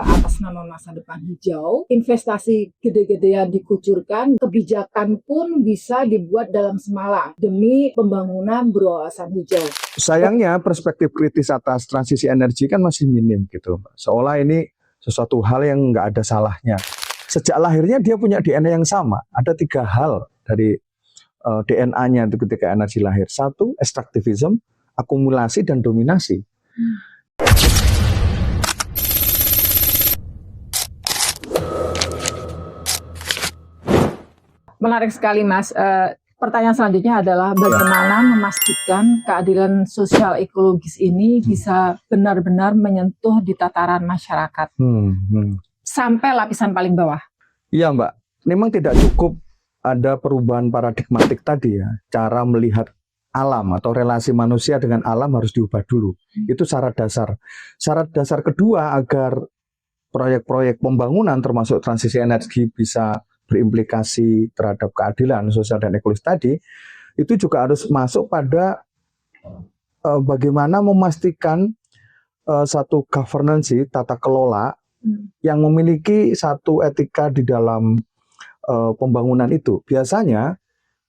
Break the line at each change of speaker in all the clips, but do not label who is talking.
atas nama masa depan hijau, investasi gede-gedean dikucurkan, kebijakan pun bisa dibuat dalam semalam demi pembangunan berwawasan hijau.
Sayangnya perspektif kritis atas transisi energi kan masih minim gitu. Seolah ini sesuatu hal yang nggak ada salahnya. Sejak lahirnya dia punya DNA yang sama. Ada 3 hal dari DNA-nya itu ketika energi lahir. 1, ekstraktivisme, akumulasi, dan dominasi.
Menarik sekali, Mas. Pertanyaan selanjutnya adalah bagaimana memastikan keadilan sosial ekologis ini bisa benar-benar menyentuh di tataran masyarakat sampai lapisan paling bawah.
Iya, Mbak. Memang tidak cukup ada perubahan paradigmatik tadi ya. Cara melihat alam atau relasi manusia dengan alam harus diubah dulu. Itu syarat dasar. Syarat dasar kedua agar proyek-proyek pembangunan termasuk transisi energi bisa berimplikasi terhadap keadilan sosial dan ekologis tadi, itu juga harus masuk pada bagaimana memastikan satu governance, tata kelola yang memiliki satu etika di dalam pembangunan itu. Biasanya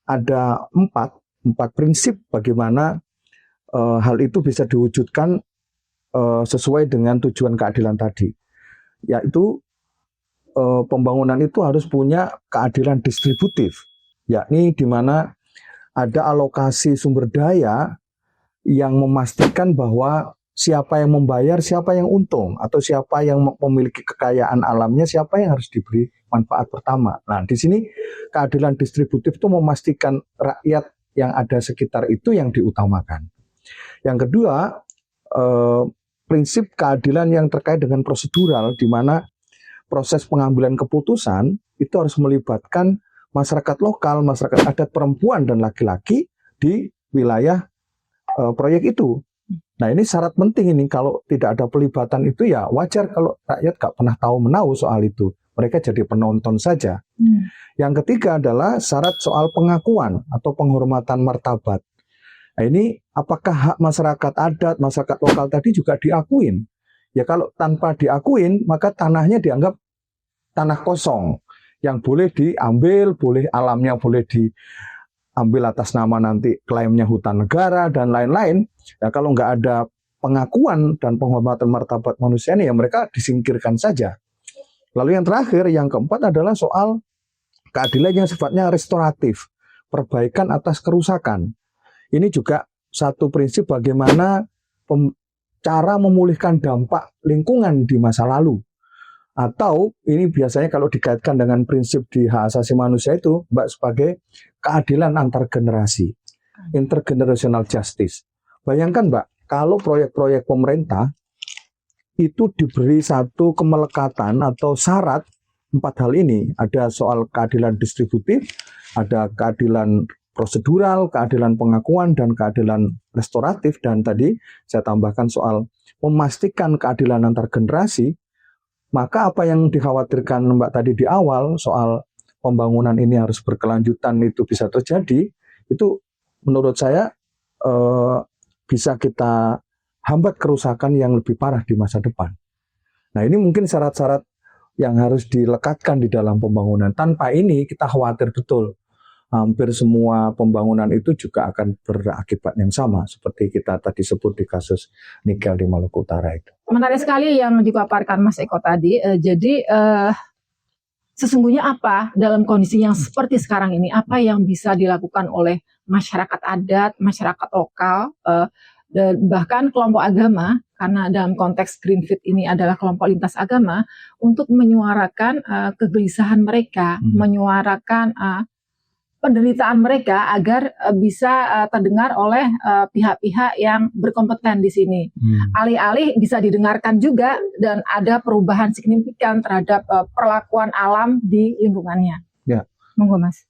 ada 4 prinsip bagaimana hal itu bisa diwujudkan sesuai dengan tujuan keadilan tadi, yaitu pembangunan itu harus punya keadilan distributif, yakni di mana ada alokasi sumber daya yang memastikan bahwa siapa yang membayar, siapa yang untung, atau siapa yang memiliki kekayaan alamnya, siapa yang harus diberi manfaat pertama. Nah, di sini keadilan distributif itu memastikan rakyat yang ada sekitar itu yang diutamakan. Yang kedua, prinsip keadilan yang terkait dengan prosedural, di mana proses pengambilan keputusan itu harus melibatkan masyarakat lokal, masyarakat adat perempuan dan laki-laki di wilayah proyek itu. Nah, ini syarat penting ini. Kalau tidak ada pelibatan itu ya wajar kalau rakyat gak pernah tahu menahu soal itu. Mereka jadi penonton saja. Yang ketiga adalah syarat soal pengakuan atau penghormatan martabat. Nah, ini apakah hak masyarakat adat, masyarakat lokal tadi juga diakuin? Ya kalau tanpa diakuin, maka tanahnya dianggap tanah kosong. Yang boleh diambil, boleh alamnya boleh diambil atas nama nanti klaimnya hutan negara dan lain-lain. Ya kalau nggak ada pengakuan dan penghormatan martabat manusia ini, ya mereka disingkirkan saja. Lalu yang terakhir, yang keempat adalah soal keadilan yang sifatnya restoratif. Perbaikan atas kerusakan. Ini juga satu prinsip bagaimana cara memulihkan dampak lingkungan di masa lalu. Atau ini biasanya kalau dikaitkan dengan prinsip di hak asasi manusia itu, Mbak, sebagai keadilan antar generasi, intergenerational justice. Bayangkan, Mbak, kalau proyek-proyek pemerintah itu diberi satu kemelekatan atau syarat 4 hal ini. Ada soal keadilan distributif, ada keadilan prosedural, keadilan pengakuan, dan keadilan restoratif. Dan tadi saya tambahkan soal memastikan keadilan antar generasi. Maka apa yang dikhawatirkan Mbak tadi di awal soal pembangunan ini harus berkelanjutan itu bisa terjadi, itu menurut saya bisa kita hambat kerusakan yang lebih parah di masa depan. Nah, ini mungkin syarat-syarat yang harus dilekatkan di dalam pembangunan. Tanpa ini kita khawatir betul hampir semua pembangunan itu juga akan berakibat yang sama seperti kita tadi sebut di kasus nikel di Maluku Utara itu.
Menarik sekali yang dipaparkan Mas Eko tadi. Jadi sesungguhnya apa dalam kondisi yang seperti sekarang ini, apa yang bisa dilakukan oleh masyarakat adat, masyarakat lokal, dan bahkan kelompok agama, karena dalam konteks Greenfit ini adalah kelompok lintas agama, untuk menyuarakan kegelisahan mereka, menyuarakan penderitaan mereka agar bisa terdengar oleh pihak-pihak yang berkompeten di sini. Alih-alih bisa didengarkan juga dan ada perubahan signifikan terhadap perlakuan alam di lingkungannya.
Ya.
Monggo, Mas.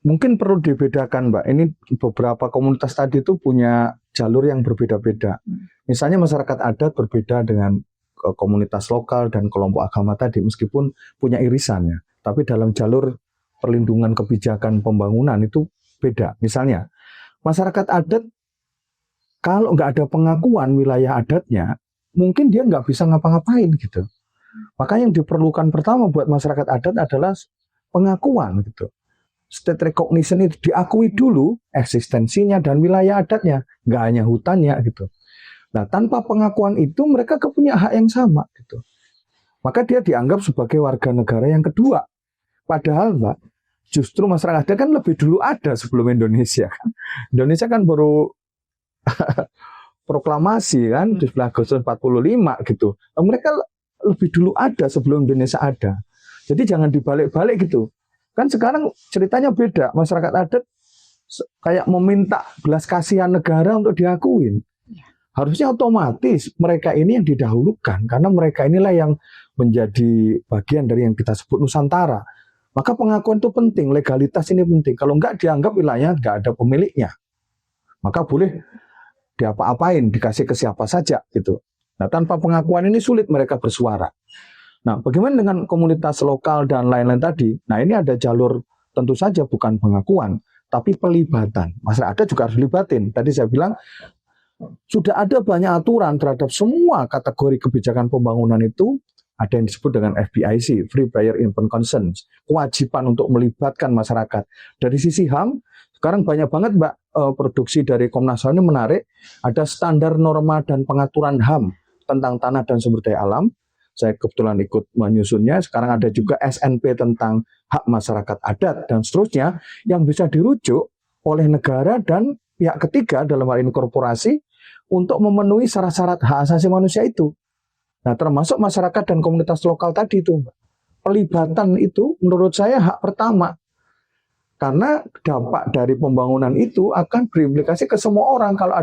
Mungkin perlu dibedakan, Mbak. Ini beberapa komunitas tadi itu punya jalur yang berbeda-beda. Misalnya masyarakat adat berbeda dengan komunitas lokal dan kelompok agama tadi, meskipun punya irisannya. Tapi dalam jalur perlindungan kebijakan pembangunan itu beda. Misalnya, masyarakat adat kalau nggak ada pengakuan wilayah adatnya, mungkin dia nggak bisa ngapa-ngapain gitu. Maka yang diperlukan pertama buat masyarakat adat adalah pengakuan gitu. State recognition itu diakui dulu eksistensinya dan wilayah adatnya, nggak hanya hutannya gitu. Nah, tanpa pengakuan itu mereka punya hak yang sama gitu. Maka dia dianggap sebagai warga negara yang kedua. Padahal, Mbak, justru masyarakat adat kan lebih dulu ada sebelum Indonesia. Indonesia kan baru proklamasi kan 17 Agustus 45 gitu. Mereka lebih dulu ada sebelum Indonesia ada. Jadi jangan dibalik-balik gitu. Kan sekarang ceritanya beda. Masyarakat adat kayak meminta belas kasihan negara untuk diakuin. Harusnya otomatis mereka ini yang didahulukan. Karena mereka inilah yang menjadi bagian dari yang kita sebut Nusantara. Maka pengakuan itu penting, legalitas ini penting. Kalau nggak dianggap wilayah nggak ada pemiliknya. Maka boleh diapa-apain, dikasih ke siapa saja gitu. Nah, tanpa pengakuan ini sulit mereka bersuara. Nah, bagaimana dengan komunitas lokal dan lain-lain tadi? Nah, ini ada jalur tentu saja bukan pengakuan, tapi pelibatan. Masyarakat juga harus libatin. Tadi saya bilang, sudah ada banyak aturan terhadap semua kategori kebijakan pembangunan itu, ada yang disebut dengan FPIC, Free Prior Informed Consent, kewajiban untuk melibatkan masyarakat. Dari sisi HAM, sekarang banyak banget Mbak, produksi dari Komnas HAM ini menarik, ada standar norma dan pengaturan HAM tentang tanah dan sumber daya alam. Saya kebetulan ikut menyusunnya. Sekarang ada juga SNP tentang hak masyarakat adat dan seterusnya yang bisa dirujuk oleh negara dan pihak ketiga dalam hal ini korporasi untuk memenuhi syarat-syarat hak asasi manusia itu. Nah, termasuk masyarakat dan komunitas lokal tadi itu. Pelibatan itu menurut saya hak pertama. Karena dampak dari pembangunan itu akan berimplikasi ke semua orang. Kalau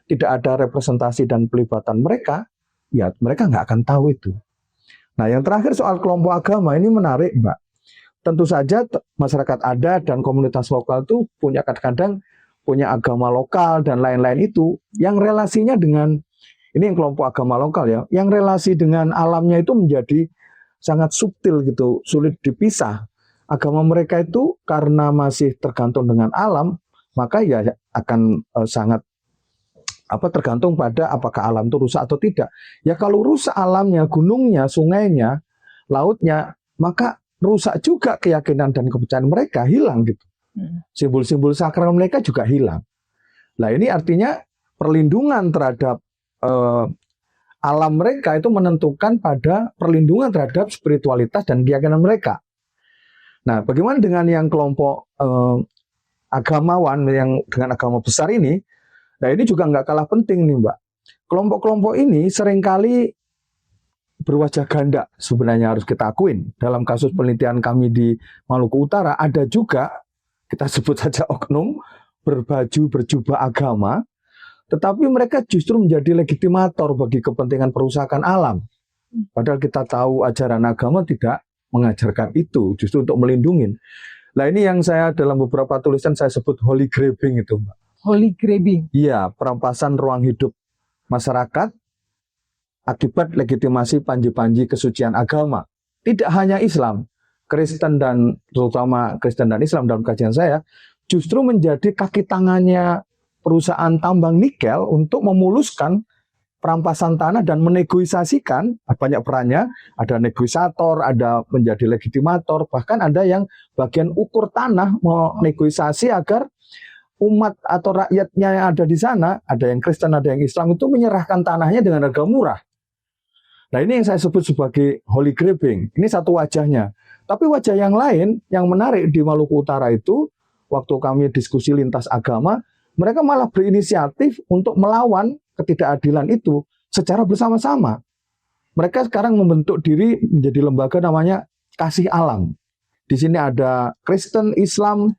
tidak ada representasi dan pelibatan mereka, ya mereka nggak akan tahu itu. Nah, yang terakhir soal kelompok agama ini menarik, Mbak. Tentu saja masyarakat adat dan komunitas lokal itu punya kadang-kadang punya agama lokal dan lain-lain itu yang relasinya dengan ini yang kelompok agama lokal ya, yang relasi dengan alamnya itu menjadi sangat subtil gitu, sulit dipisah. Agama mereka itu karena masih tergantung dengan alam, maka ya akan sangat tergantung pada apakah alam itu rusak atau tidak. Ya kalau rusak alamnya, gunungnya, sungainya, lautnya, maka rusak juga keyakinan dan kepercayaan mereka, hilang gitu. Simbol-simbol sakral mereka juga hilang. Nah ini artinya perlindungan terhadap alam mereka itu menentukan pada perlindungan terhadap spiritualitas dan keyakinan mereka. Nah bagaimana dengan yang kelompok agamawan yang dengan agama besar ini? Nah ini juga nggak kalah penting nih Mbak. Kelompok-kelompok ini seringkali berwajah ganda sebenarnya harus kita akuin. Dalam kasus penelitian kami di Maluku Utara ada juga, kita sebut saja oknum, berjubah agama, tetapi mereka justru menjadi legitimator bagi kepentingan perusahaan alam. Padahal kita tahu ajaran agama tidak mengajarkan itu, justru untuk melindungi. Nah ini yang saya dalam beberapa tulisan saya sebut holy grabbing itu Mbak.
Holy grabbing.
Iya, perampasan ruang hidup masyarakat akibat legitimasi panji-panji kesucian agama. Tidak hanya Islam, Kristen dan terutama Kristen dan Islam dalam kajian saya justru menjadi kaki tangannya perusahaan tambang nikel untuk memuluskan perampasan tanah dan menegosiasikan, banyak perannya, ada negosiator, ada menjadi legitimator, bahkan ada yang bagian ukur tanah menegosiasi agar umat atau rakyatnya yang ada di sana, ada yang Kristen, ada yang Islam, itu menyerahkan tanahnya dengan harga murah. Nah ini yang saya sebut sebagai holy grabbing. Ini satu wajahnya. Tapi wajah yang lain, yang menarik di Maluku Utara itu, waktu kami diskusi lintas agama, mereka malah berinisiatif untuk melawan ketidakadilan itu secara bersama-sama. Mereka sekarang membentuk diri menjadi lembaga namanya Kasih Alam. Di sini ada Kristen, Islam,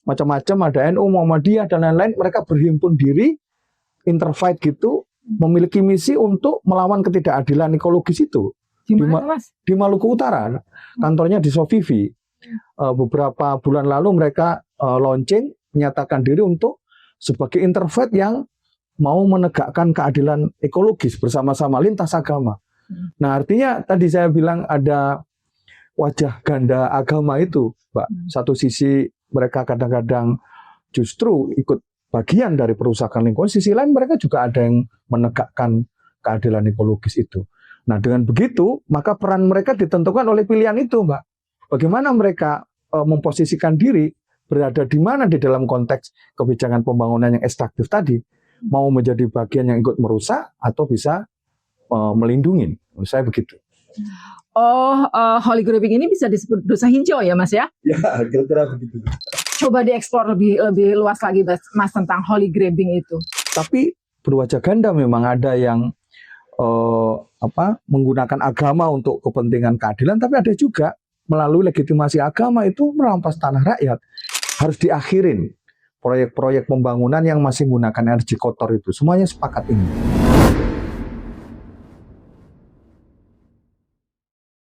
macam-macam, ada NU, Muhammadiyah, dan lain-lain. Mereka berhimpun diri, interfight gitu, memiliki misi untuk melawan ketidakadilan ekologis itu.
Di mana, Mas?
Di Maluku Utara, kantornya di Sovivi. Beberapa bulan lalu mereka launching, menyatakan diri untuk sebagai interfaith yang mau menegakkan keadilan ekologis bersama-sama lintas agama. Nah artinya tadi saya bilang ada wajah ganda agama itu, Mbak. Satu sisi mereka kadang-kadang justru ikut bagian dari perusahaan lingkungan, sisi lain mereka juga ada yang menegakkan keadilan ekologis itu. Nah, dengan begitu, maka peran mereka ditentukan oleh pilihan itu, Mbak. Bagaimana mereka memposisikan diri, berada di mana di dalam konteks kebijakan pembangunan yang ekstraktif tadi, mau menjadi bagian yang ikut merusak atau bisa melindungi. Menurut saya begitu.
Holy grabbing ini bisa disebut dosa hijau ya, Mas ya?
Ya, kira-kira begitu.
Coba dieksplor lebih luas lagi, Mas, tentang holy grabbing itu.
Tapi berwajah ganda memang ada yang menggunakan agama untuk kepentingan keadilan, tapi ada juga melalui legitimasi agama itu merampas tanah rakyat. Harus diakhirin proyek-proyek pembangunan yang masih menggunakan energi kotor itu. Semuanya sepakat ini.